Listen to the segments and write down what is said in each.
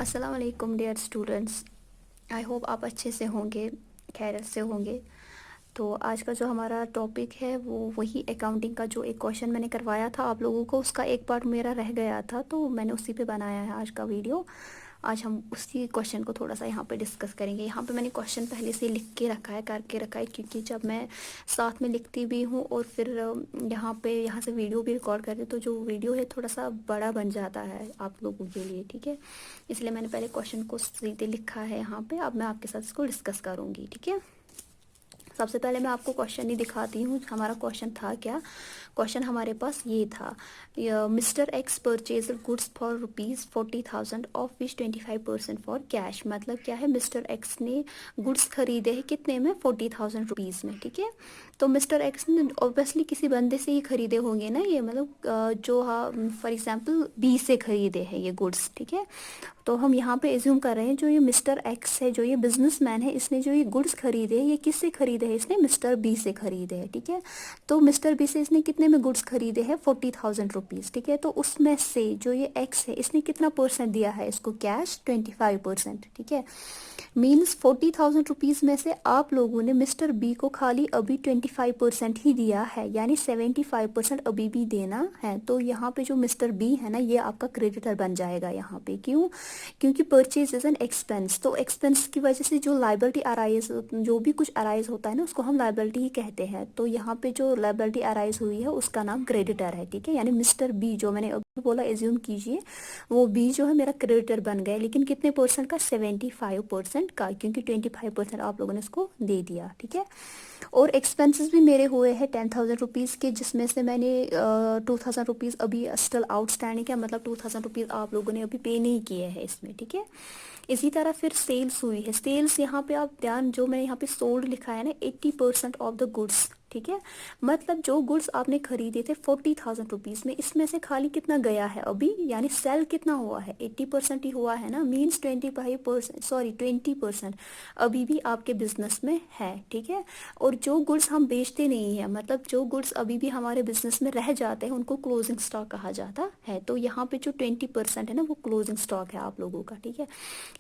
अस्सलाम वालेकुम dear students. I hope आप अच्छे से होंगे, खैरियत से होंगे। तो आज का जो हमारा टॉपिक है वो वही अकाउंटिंग का जो एक क्वेश्चन मैंने करवाया था आप लोगों को, उसका एक पार्ट मेरा रह गया था तो मैंने उसी पे बनाया है आज का वीडियो। आज हम उसी क्वेश्चन को थोड़ा सा यहाँ पे डिस्कस करेंगे। यहाँ पे मैंने क्वेश्चन पहले से लिख के रखा है, करके रखा है, क्योंकि जब मैं साथ में लिखती भी हूँ और फिर यहाँ से वीडियो भी रिकॉर्ड करती तो जो वीडियो है थोड़ा सा बड़ा बन जाता है आप लोगों के लिए, ठीक है। इसलिए मैंने पहले क्वेश्चन को सीधे लिखा है यहाँ पे। अब मैं आपके साथ इसको डिस्कस करूँगी, ठीक है। सबसे पहले मैं आपको क्वेश्चन ही दिखाती हूँ। हमारा क्वेश्चन था क्या? क्वेश्चन हमारे पास ये था, mister x purchase goods for ₹40,000 of which 25% for cash. मतलब क्या है, मिस्टर एक्स ने गुड्स खरीदे हैं कितने में? ₹40,000 में, ठीक है। तो मिस्टर एक्स ने ऑब्वियसली किसी बंदे से ही खरीदे होंगे ना ये, मतलब जो हाँ फॉर एग्जांपल बी से खरीदे हैं ये गुड्स, ठीक है। तो हम यहाँ पे एज्यूम कर रहे हैं जो ये मिस्टर एक्स है, जो ये बिजनेसमैन है, इसने जो ये गुड्स खरीदे हैं ये किससे खरीदे हैं? इसने मिस्टर बी से खरीदे हैं, ठीक है। तो मिस्टर बी से इसने कितने में गुड्स खरीदे हैं? ₹40,000, ठीक है। तो उसमें से जो ये एक्स है इसने कितना परसेंट दिया है इसको? कैश 25%, ठीक है। मीन्स ₹40,000 में से आप लोगों ने मिस्टर बी को खाली अभी 25% ही दिया है, यानी 75% अभी भी देना है। तो यहाँ पे जो मिस्टर बी है ना ये आपका क्रेडिटर बन जाएगा यहाँ पे। क्यों? क्योंकि परचेज इज एन एक्सपेंस, तो एक्सपेंस की वजह से जो लाइबिलिटी अराइज, जो भी कुछ अराइज होता है ना उसको हम लाइबिलिटी ही कहते हैं। तो यहाँ पे जो लाइबिलिटी अराइज हुई है उसका नाम क्रेडिटर है, ठीक है। यानी मिस्टर बी जो मैंने अभी बोला, एज्यूम कीजिए वो बी जो है मेरा क्रेडिटर बन गया, लेकिन कितने परसेंट का? 75% का, क्योंकि 25% आप लोगों ने इसको दे दिया, ठीक है। और एक्सपेंसेस भी मेरे हुए हैं ₹10,000 के, जिसमें से मैंने ₹2,000 अभी स्टिल आउटस्टैंडिंग है, मतलब ₹2,000 आप लोगों ने अभी पे नहीं किए हैं इसमें, ठीक है। इसी तरह फिर सेल्स हुई है। सेल्स यहाँ पे आप ध्यान, जो मैंने यहाँ पे सोल्ड लिखा है ना, 80% ऑफ द गुड्स, ठीक है। मतलब जो गुड्स आपने खरीदे थे ₹40,000 में, इसमें से खाली कितना गया है अभी, यानी सेल कितना हुआ है? 80% ही हुआ है ना। मीन्स 20% अभी भी आपके बिजनेस में है, ठीक है। और जो गुड्स हम बेचते नहीं है, मतलब जो गुड्स अभी भी हमारे बिजनेस में रह जाते हैं उनको क्लोजिंग स्टॉक कहा जाता है। तो यहाँ पे जो 20% है ना वो क्लोजिंग स्टॉक है आप लोगों का, ठीक है।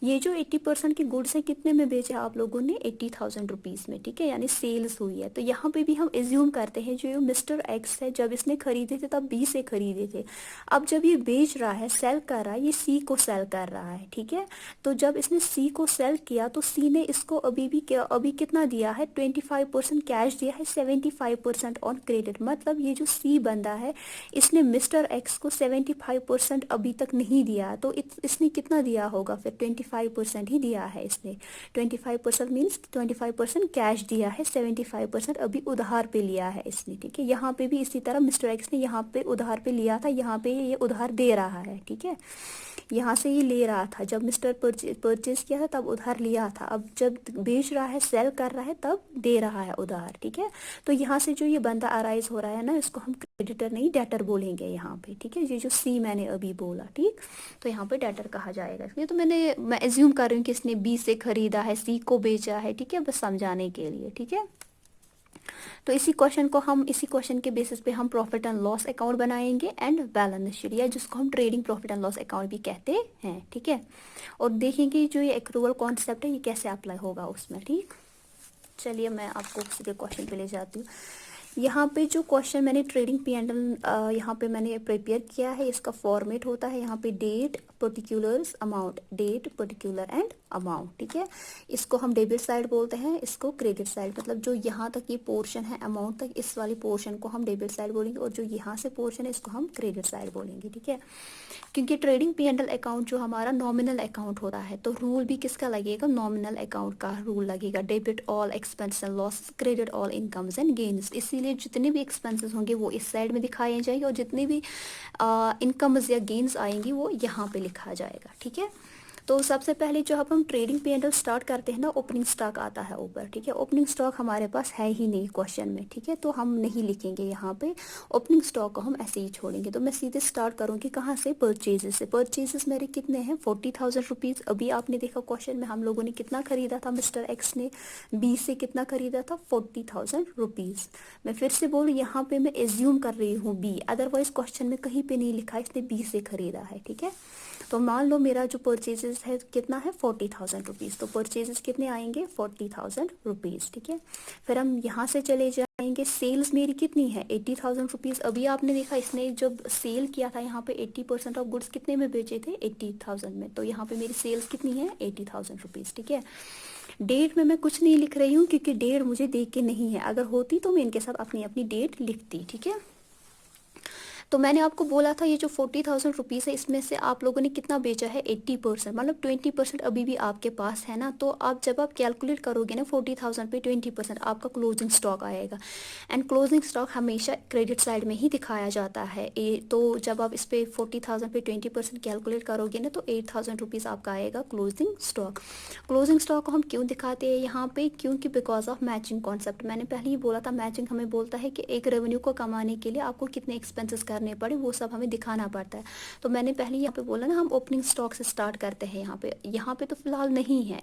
ये जो 80% की गुड्स है कितने में बेचे आप लोगों ने? ₹80,000 में, ठीक है, यानी सेल्स हुई है। तो यहाँ पे भी हम एज्यूम करते हैं जो मिस्टर एक्स है जब इसने खरीदे थे तब बी से खरीदे थे। अब जब ये बेच रहा है, सेल कर रहा है, ये सी को सेल कर रहा है, ठीक है। तो जब इसने सी को सेल किया तो सी ने इसको अभी कितना दिया है? 25% कैश दिया है, 75% ऑन क्रेडिट। मतलब ये जो सी बंदा है इसने मिस्टर एक्स को 75% अभी तक नहीं दिया, तो इसने कितना दिया होगा फिर? 25% ही दिया है इसने। 25% मीन्स 25% कैश दिया है, 75% अभी उधार पे लिया है इसने, ठीक है। यहाँ पे भी इसी तरह मिस्टर एक्स ने यहाँ पे उधार पे लिया था, यहाँ पे ये उधार दे रहा है, ठीक है। यहाँ से ये ले रहा था, जब मिस्टर परचेज किया था तब उधार लिया था, अब जब बेच रहा है, सेल कर रहा है, तब दे रहा है उधार, ठीक है। तो यहाँ से जो ये बंदा अराइज हो रहा है ना, इसको हम क्रेडिटर नहीं डेटर बोलेंगे यहाँ पे, ठीक है। ये जो सी मैंने अभी बोला, ठीक, तो यहाँ पे डेटर कहा जाएगा। ये तो मैं एज्यूम कर रही हूँ कि इसने बी से खरीदा है, सी को बेचा है, ठीक है, बस समझाने के लिए, ठीक है। तो इसी क्वेश्चन के बेसिस पे हम प्रॉफिट एंड लॉस अकाउंट बनाएंगे एंड बैलेंस शीट, या जिसको हम trading profit and loss account भी कहते हैं, ठीक है। और देखेंगे जो ये एक्रूवल कॉन्सेप्ट है ये कैसे अप्लाई होगा उसमें, ठीक। चलिए मैं आपको सीधे क्वेश्चन पे ले जाती हूँ। यहाँ पे जो क्वेश्चन मैंने ट्रेडिंग पी एंड एल यहाँ पे मैंने प्रिपेयर किया है, इसका फॉर्मेट होता है यहाँ पे date particulars amount, date particular and amount, ठीक है। इसको हम डेबिट साइड बोलते हैं, इसको क्रेडिट साइड। मतलब जो यहाँ तक ये पोर्शन है अमाउंट तक, इस वाली पोर्शन को हम डेबिट साइड बोलेंगे, और जो यहाँ से पोर्शन है इसको हम क्रेडिट साइड बोलेंगे, ठीक है। क्योंकि trading P and L account जो हमारा नॉमिनल अकाउंट होता है, तो रूल भी किसका लगेगा? नॉमिनल अकाउंट का रूल लगेगा। Debit all expense and loss, credit all incomes and gains. इसीलिए जितने भी एक्सपेंसेस होंगे वो इस साइड में दिखाए जाएंगे, और जितने भी इनकम्स या गेन्स आएंगी वो यहाँ पे लिखा जाएगा, ठीक है। तो सबसे पहले जो हम trading P and L start करते हैं ना, ओपनिंग स्टॉक आता है ऊपर, ठीक है। ओपनिंग स्टॉक हमारे पास है ही नहीं क्वेश्चन में, ठीक है, तो हम नहीं लिखेंगे यहाँ पे। ओपनिंग स्टॉक को हम ऐसे ही छोड़ेंगे। तो मैं सीधे स्टार्ट करूँगी कहाँ से? परचेजेस से। परचेजेस मेरे कितने हैं? ₹40,000। अभी आपने देखा क्वेश्चन में हम लोगों ने कितना खरीदा था, मिस्टर एक्स ने बी से कितना खरीदा था? ₹40,000। मैं फिर से बोलूँ, यहाँ पे मैं एज्यूम कर रही हूँ बी, अदरवाइज क्वेश्चन में कहीं पे नहीं लिखा इसने बी से खरीदा है, ठीक है। तो मान लो मेरा जो परचेजेस परचेजेस है कितना है 40,000 रुपीज़, तो परचेजेस कितने आएंगे 40,000 रुपीज़, ठीक है। फिर हम यहाँ से चले जाएंगे, सेल्स मेरी कितनी है 80,000 रुपीज़। अभी आपने देखा इसने जब सेल किया था यहाँ पे 80% ऑफ गुड्स कितने में बेचे थे 80,000 में, तो यहाँ पे मेरी सेल्स कितनी है 80,000 रुपीज़, ठीक है। डेट में मैं कुछ नहीं लिख रही हूँ क्योंकि डेट मुझे देख के नहीं है, अगर होती तो मैं इनके साथ अपनी अपनी डेट लिखती, ठीक है। तो मैंने आपको बोला था ये जो 40,000 रुपीज़ है इसमें से आप लोगों ने कितना बेचा है 80%, मतलब 20% अभी भी आपके पास है ना। तो आप जब आप कैलकुलेट करोगे ना 40,000 पे 20% आपका क्लोजिंग स्टॉक आएगा, एंड क्लोजिंग स्टॉक हमेशा क्रेडिट साइड में ही दिखाया जाता है। तो जब आप इस पे 40,000 पे 20% कैलकुलेट करोगे ना तो 8,000 रुपीज़ आपका आएगा क्लोजिंग स्टॉक। क्लोजिंग स्टॉक को हम क्यों दिखाते हैं यहाँ पे, क्योंकि बिकॉज ऑफ मैचिंग कॉन्सेप्ट। मैंने पहले ही बोला था मैचिंग हमें बोलता है कि एक रेवेन्यू को कमाने के लिए आपको कितने एक्सपेंसेस करने पड़े वो सब हमें दिखाना पड़ता है। तो मैंने पहले यहाँ पे बोला ना हम ओपनिंग स्टॉक से स्टार्ट करते हैं, यहाँ पे तो फिलहाल नहीं है,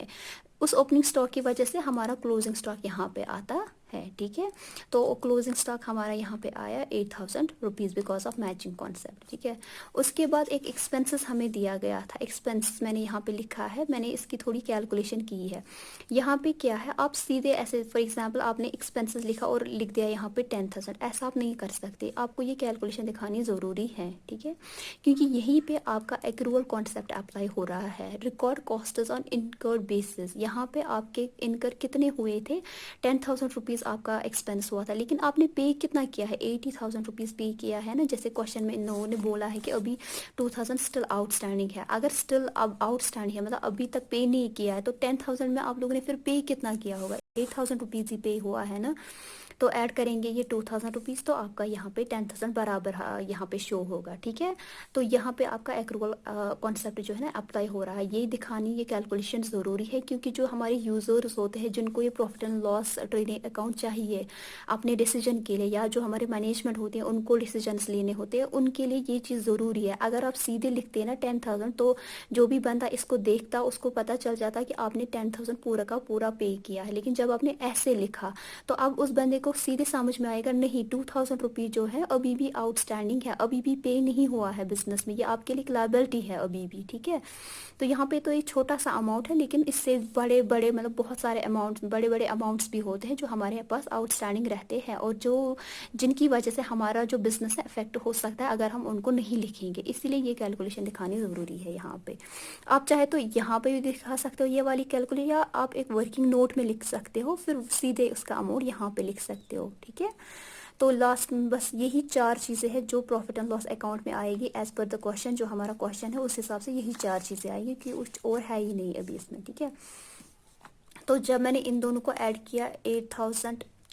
उस ओपनिंग स्टॉक की वजह से हमारा क्लोजिंग स्टॉक यहाँ पे आता है, ठीक है। तो क्लोजिंग स्टॉक हमारा यहाँ पे आया 8,000 rupees because of matching concept, ठीक है। उसके बाद एक एक्सपेंसेस हमें दिया गया था, एक्सपेंसेस मैंने यहाँ पे लिखा है, मैंने इसकी थोड़ी कैलकुलेशन की है। यहाँ पे क्या है, आप सीधे ऐसे फॉर एग्जांपल आपने एक्सपेंसेस लिखा और लिख दिया यहाँ पे 10,000, ऐसा आप नहीं कर सकते, आपको ये कैलकुलेशन दिखानी ज़रूरी है, ठीक है। क्योंकि यहीं पे आपका एक्रूअल कॉन्सेप्ट अप्लाई हो रहा है। Record costs on incurred basis, यहाँ पे आपके इनकर कितने हुए थे 10,000 रुपीज़ आपका एक्सपेंस हुआ था, लेकिन आपने पे कितना किया है 80,000 रुपीज़ पे किया है ना। जैसे क्वेश्चन में इन लोगों ने बोला है कि अभी 2,000 स्टिल आउटस्टैंडिंग है, अगर स्टिल अब आउटस्टैंडिंग है मतलब अभी तक पे नहीं किया है, तो 10,000 में आप लोगों ने फिर पे कितना किया होगा 8,000 रुपीज़ ही पे हुआ है ना। तो ऐड करेंगे ये 2,000 रुपीज़, तो आपका यहाँ पे 10,000 बराबर यहाँ पे शो होगा, ठीक है। तो यहाँ पे आपका एक्रूअल कॉन्सेप्ट जो है ना अप्लाई हो रहा है, ये दिखानी ये कैलकुलेशन ज़रूरी है, क्योंकि जो हमारे यूज़र्स होते हैं जिनको ये profit and loss trading account चाहिए अपने डिसीजन के लिए, या जो हमारे मैनेजमेंट होते हैं उनको डिसीजंस लेने होते हैं, उनके लिए ये चीज़ ज़रूरी है। अगर आप सीधे लिखते हैं ना 10,000, तो जो भी बंदा इसको देखता उसको पता चल जाता कि आपने 10,000 पूरा का पूरा पे किया है। लेकिन जब आपने ऐसे लिखा तो अब उस बंदे को सीधे समझ में आएगा नहीं 2,000 रुपीज़ जो है अभी भी आउटस्टैंडिंग है, अभी भी पे नहीं हुआ है बिजनेस में, ये आपके लिए लायबिलिटी है अभी भी, ठीक है। तो यहाँ पे तो एक छोटा सा अमाउंट है, लेकिन इससे बड़े बड़े मतलब बहुत सारे अमाउंट बड़े बड़े अमाउंट्स भी होते हैं जो हमारे पास आउटस्टैंडिंग रहते हैं, और जो जिनकी वजह से हमारा जो बिजनेस है अफेक्ट हो सकता है अगर हम उनको नहीं लिखेंगे। इसीलिए ये कैलकुलेशन दिखानी ज़रूरी है यहाँ पे। आप चाहे तो यहाँ पे भी दिखा सकते हो ये वाली कैलकुलेशन, या आप एक वर्किंग नोट में लिख सकते हो, फिर सीधे उसका अमाउंट यहाँ पे लिख सकते हो, ठीक है। तो लास्ट में बस यही 4 चीज़ें हैं जो प्रॉफिट एंड लॉस अकाउंट में आएगी एज पर द क्वेश्चन, जो हमारा क्वेश्चन है उस हिसाब से यही 4 चीज़ें आएगी, कि कुछ और है ही नहीं अभी इसमें, ठीक है। तो जब मैंने इन दोनों को ऐड किया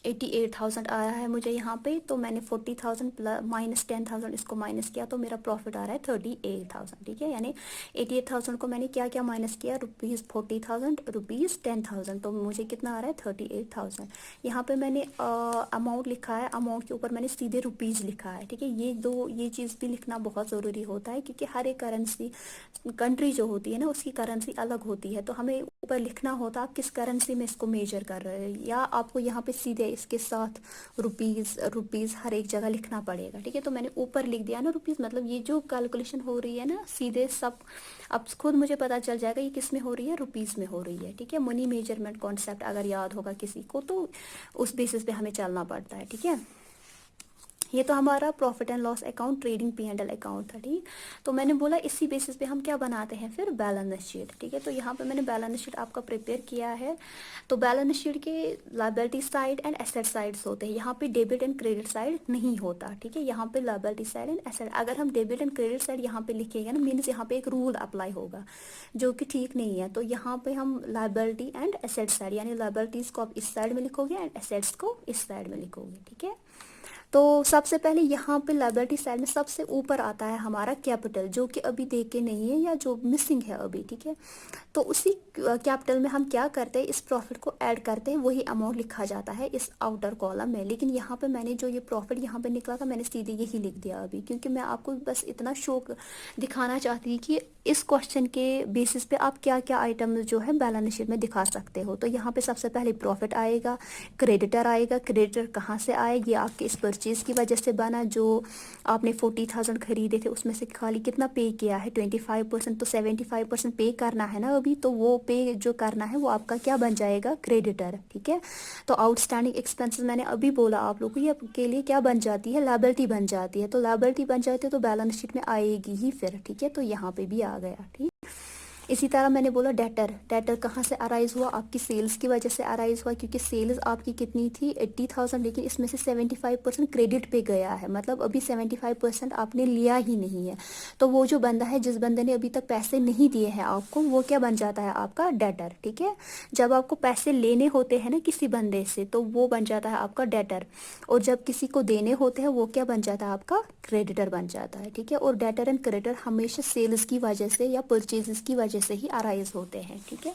88,000 आया है मुझे यहाँ पे, तो मैंने 40,000 प्लस माइनस 10,000 इसको माइनस किया, तो मेरा प्रॉफिट आ रहा है 38,000, ठीक है। यानी 88,000 को मैंने क्या क्या माइनस किया, ₹40,000 ₹10,000, तो मुझे कितना आ रहा है 38,000। यहाँ पे मैंने अमाउंट लिखा है, अमाउंट के ऊपर मैंने सीधे रुपीज़ लिखा है, ठीक है। ये चीज़ भी लिखना बहुत ज़रूरी होता है, क्योंकि हर एक करेंसी कंट्री जो होती है ना उसकी करेंसी अलग होती है, तो हमें ऊपर लिखना होता है आप किस करेंसी में इसको मेजर कर रहे हो, या आपको यहाँ पे सीधे इसके साथ रुपीज़ हर एक जगह लिखना पड़ेगा, ठीक है। तो मैंने ऊपर लिख दिया ना रुपीज़, मतलब ये जो कैलकुलेशन हो रही है ना सीधे सब अब खुद मुझे पता चल जाएगा ये किस में हो रही है, रुपीज़ में हो रही है, ठीक है। मनी मेजरमेंट कॉन्सेप्ट अगर याद होगा किसी को तो उस बेसिस पे हमें चलना पड़ता है, ठीक है। ये तो हमारा profit and loss account trading P&L account था, ठीक। तो मैंने बोला इसी बेसिस पे हम क्या बनाते हैं फिर बैलेंस शीट, ठीक है। तो यहाँ पे मैंने बैलेंस शीट आपका प्रिपेयर किया है। तो बैलेंस शीट के liability side and asset sides होते हैं, यहाँ पे डेबिट एंड क्रेडिट साइड नहीं होता, ठीक है। यहाँ पे लायबिलिटी साइड एंड एसेट, अगर हम डेबिट एंड क्रेडिट साइड यहाँ पे लिखेंगे ना मीन्स यहाँ पे एक रूल अप्लाई होगा जो कि ठीक नहीं है। तो यहाँ पे हम लायबिलिटी एंड एसेट साइड, यानी लायबिलिटीज को आप इस साइड में लिखोगे एंड एसेट्स को इस साइड में लिखोगे, ठीक है। तो सबसे पहले यहाँ पे लायबिलिटी साइड में सबसे ऊपर आता है हमारा कैपिटल, जो कि अभी दे के नहीं है या जो मिसिंग है अभी, ठीक है। तो उसी कैपिटल में हम क्या करते हैं, इस प्रॉफिट को ऐड करते हैं, वही अमाउंट लिखा जाता है इस आउटर कॉलम में। लेकिन यहाँ पे मैंने जो ये प्रॉफिट यहाँ पे निकला था मैंने सीधे यही लिख दिया अभी, क्योंकि मैं आपको बस इतना शौक दिखाना चाहती थी कि इस क्वेश्चन के बेसिस पे आप क्या क्या आइटम जो है बैलेंस शीट में दिखा सकते हो। तो यहाँ पे सबसे पहले प्रॉफिट आएगा, क्रेडिटर आएगा, क्रेडिटर कहाँ से आए, ये आपके इस परचेज़ की वजह से बना, जो आपने 40,000 खरीदे थे उसमें से खाली कितना पे किया है, 25%, तो 75% पे करना है ना अभी, तो वो पे जो करना है वो आपका क्या बन जाएगा, क्रेडिटर। ठीक है, तो आउटस्टैंडिंग एक्सपेंसेस मैंने अभी बोला आप लोगों को, ये आपके लिए क्या बन जाती है, लायबिलिटी बन जाती है। तो लायबिलिटी बन जाती है तो बैलेंस शीट में आएगी ही फिर। ठीक है, तो यहाँ पे भी आ गया। ठीक, इसी तरह मैंने बोला डेटर, डेटर कहाँ से अराइज हुआ, आपकी सेल्स की वजह से अराइज हुआ, क्योंकि सेल्स आपकी कितनी थी 80,000, लेकिन इसमें से 75% क्रेडिट पे गया है, मतलब अभी 75% आपने लिया ही नहीं है। तो वो जो बंदा है, जिस बंदे ने अभी तक पैसे नहीं दिए हैं आपको, वो क्या बन जाता है, आपका डेटर। ठीक है, जब आपको पैसे लेने होते हैं ना किसी बंदे से, तो वो बन जाता है आपका डेटर, और जब किसी को देने होते हैं वो क्या बन जाता है, आपका क्रेडिटर बन जाता है। ठीक है, और डेटर एंड क्रेडिटर हमेशा सेल्स की वजह से या परचेजेस की वजह से ही अराइज होते हैं। ठीक है,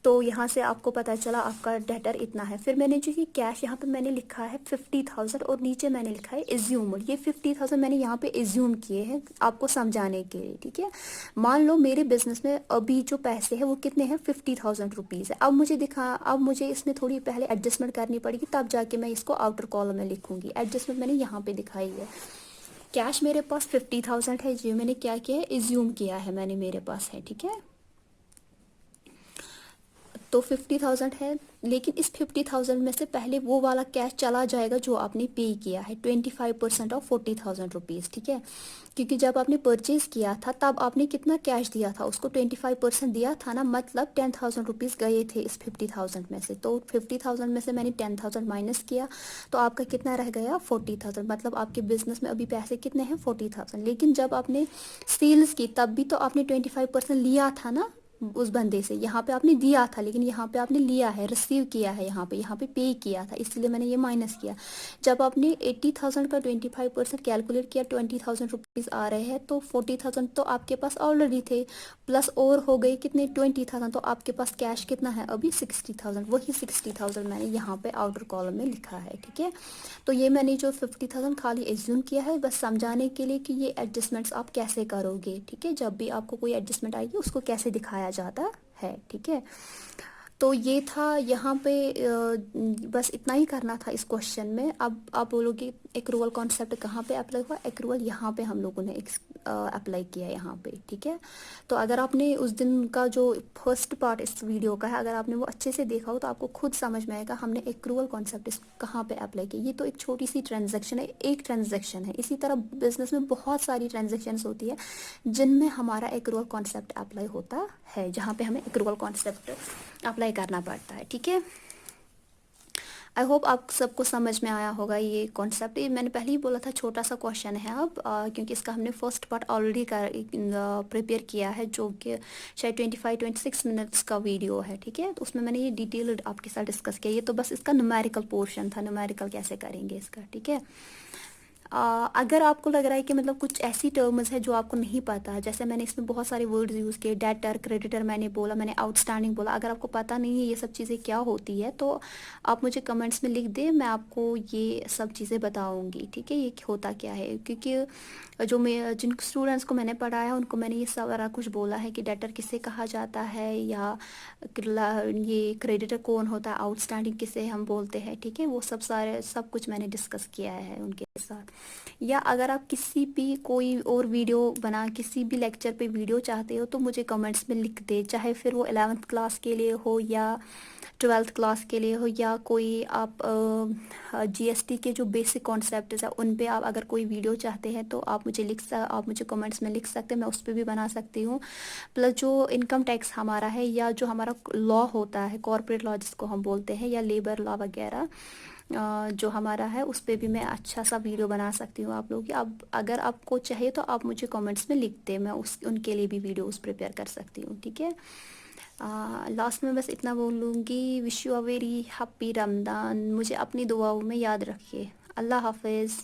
तो यहाँ से आपको पता चला आपका डेटर इतना है। फिर मैंने जो ये कैश यहाँ पे मैंने लिखा है 50,000, और नीचे मैंने लिखा है एज्यूम्ड। ये 50,000 मैंने यहाँ पे एज्यूम किए हैं आपको समझाने के लिए। ठीक है, मान लो मेरे बिजनेस में अभी जो पैसे हैं वो कितने हैं, 50,000 रुपीज़ है। अब मुझे इसमें थोड़ी पहले एडजस्टमेंट करनी पड़ेगी, तब जाके मैं इसको आउटर कॉलम में लिखूंगी। एडजस्टमेंट मैंने यहाँ पे दिखाई है। कैश मेरे पास 50,000 है, जो मैंने क्या किया है, एज्यूम किया है मैंने, मेरे पास है। ठीक है, तो 50,000 है, लेकिन इस 50,000 में से पहले वो वाला कैश चला जाएगा जो आपने पे किया है, 25% ऑफ 40,000 रुपीज़। ठीक है, क्योंकि जब आपने परचेज़ किया था तब आपने कितना कैश दिया था, उसको 25% दिया था ना, मतलब 10,000 रुपीज़ गए थे इस 50,000 में से। तो 50,000 में से मैंने 10,000 माइनस किया, तो आपका कितना रह गया, 40,000। मतलब आपके बिजनेस में अभी पैसे कितने हैं, 40,000। लेकिन जब आपने सेल्स की तब भी तो आपने 25% लिया था ना उस बंदे से। यहाँ पे आपने दिया था, लेकिन यहाँ पे आपने लिया है, रिसीव किया है, यहाँ पे पे किया था, इसलिए मैंने ये माइनस किया। जब आपने 80,000 का 25% कैलकुलेट किया, 20,000 रुपीज़ आ रहे हैं, तो 40,000 तो आपके पास ऑलरेडी थे, प्लस और हो गए कितने, 20,000। तो आपके पास कैश कितना है अभी, 60,000। वही 60,000 मैंने यहाँ पे आउटर कॉलम में लिखा है। ठीक है, तो ये मैंने जो 50,000 खाली एज्यूम किया है बस समझाने के लिए कि ये एडजस्टमेंट्स आप कैसे करोगे। ठीक है, जब भी आपको कोई एडजस्टमेंट आएगी उसको कैसे दिखाया जाता है। ठीक है, तो ये था यहाँ पे बस इतना ही करना था इस क्वेश्चन में। अब आप बोलोगे एक्रूवल कॉन्सेप्ट कहाँ पे अप्लाई हुआ, एक्रूवल यहाँ पे हम लोगों ने अप्लाई किया यहाँ पे। ठीक है, तो अगर आपने उस दिन का जो फर्स्ट पार्ट इस वीडियो का है, अगर आपने वो अच्छे से देखा हो तो आपको खुद समझ में आएगा हमने एक्रूवल कॉन्सेप्ट कहाँ पे अप्लाई किया। ये तो एक छोटी सी ट्रांजैक्शन है, एक ट्रांजैक्शन है। इसी तरह बिजनेस में बहुत सारी ट्रांजैक्शंस होती है जिनमें हमारा एक्रूवल कॉन्सेप्ट अप्लाई होता है, जहाँ पे हमें एक्रूवल कॉन्सेप्ट अप्लाई करना पड़ता है। ठीक है, आई होप आप सबको समझ में आया होगा ये कॉन्सेप्ट। ये मैंने पहले ही बोला था छोटा सा क्वेश्चन है अब, क्योंकि इसका हमने फर्स्ट पार्ट ऑलरेडी प्रिपेयर किया है, जो कि शायद 25-26 मिनट्स का वीडियो है। ठीक है, तो उसमें मैंने ये डिटेल आपके साथ डिस्कस किया। ये तो बस इसका न्यूमेरिकल पोर्शन था, न्यूमेरिकल कैसे करेंगे इसका। ठीक है, अगर आपको लग रहा है कि मतलब कुछ ऐसी टर्म्स है जो आपको नहीं पता, जैसे मैंने इसमें बहुत सारे वर्ड्स यूज़ किए, डेटर, क्रेडिटर मैंने बोला, मैंने आउटस्टैंडिंग बोला, अगर आपको पता नहीं है ये सब चीज़ें क्या होती है तो आप मुझे कमेंट्स में लिख दें, मैं आपको ये सब चीज़ें बताऊंगी। ठीक है, ये होता क्या है, क्योंकि जो मैं जिन स्टूडेंट्स को मैंने पढ़ाया उनको मैंने ये सारा कुछ बोला है कि डेटर किसे कहा जाता है, या ये क्रेडिटर कौन होता है, आउटस्टैंडिंग किसे हम बोलते हैं। ठीक है, वो सब कुछ मैंने डिस्कस किया है उनके साथ। या अगर आप किसी भी कोई और वीडियो बना, किसी भी लेक्चर पे वीडियो चाहते हो तो मुझे कमेंट्स में लिख दे, चाहे फिर वो 11th क्लास के लिए हो या 12th क्लास के लिए हो, या कोई आप जीएसटी के जो बेसिक कॉन्सेप्ट है उन पे आप अगर कोई वीडियो चाहते हैं तो आप मुझे कमेंट्स में लिख सकते हैं, मैं उस पर भी बना सकती हूँ। प्लस जो इनकम टैक्स हमारा है, या जो हमारा लॉ होता है, कॉर्पोरेट लॉ जिसको हम बोलते हैं, या लेबर लॉ वगैरह जो हमारा है, उस पर भी मैं अच्छा सा वीडियो बना सकती हूँ आप लोगों की। अब अगर आपको चाहिए तो आप मुझे कमेंट्स में लिख दें, मैं उनके लिए भी वीडियोस प्रिपेयर कर सकती हूँ। ठीक है, लास्ट में बस इतना बोलूँगी, wish you a very happy Ramzan. मुझे अपनी दुआओं में याद रखिए। अल्लाह हाफिज़।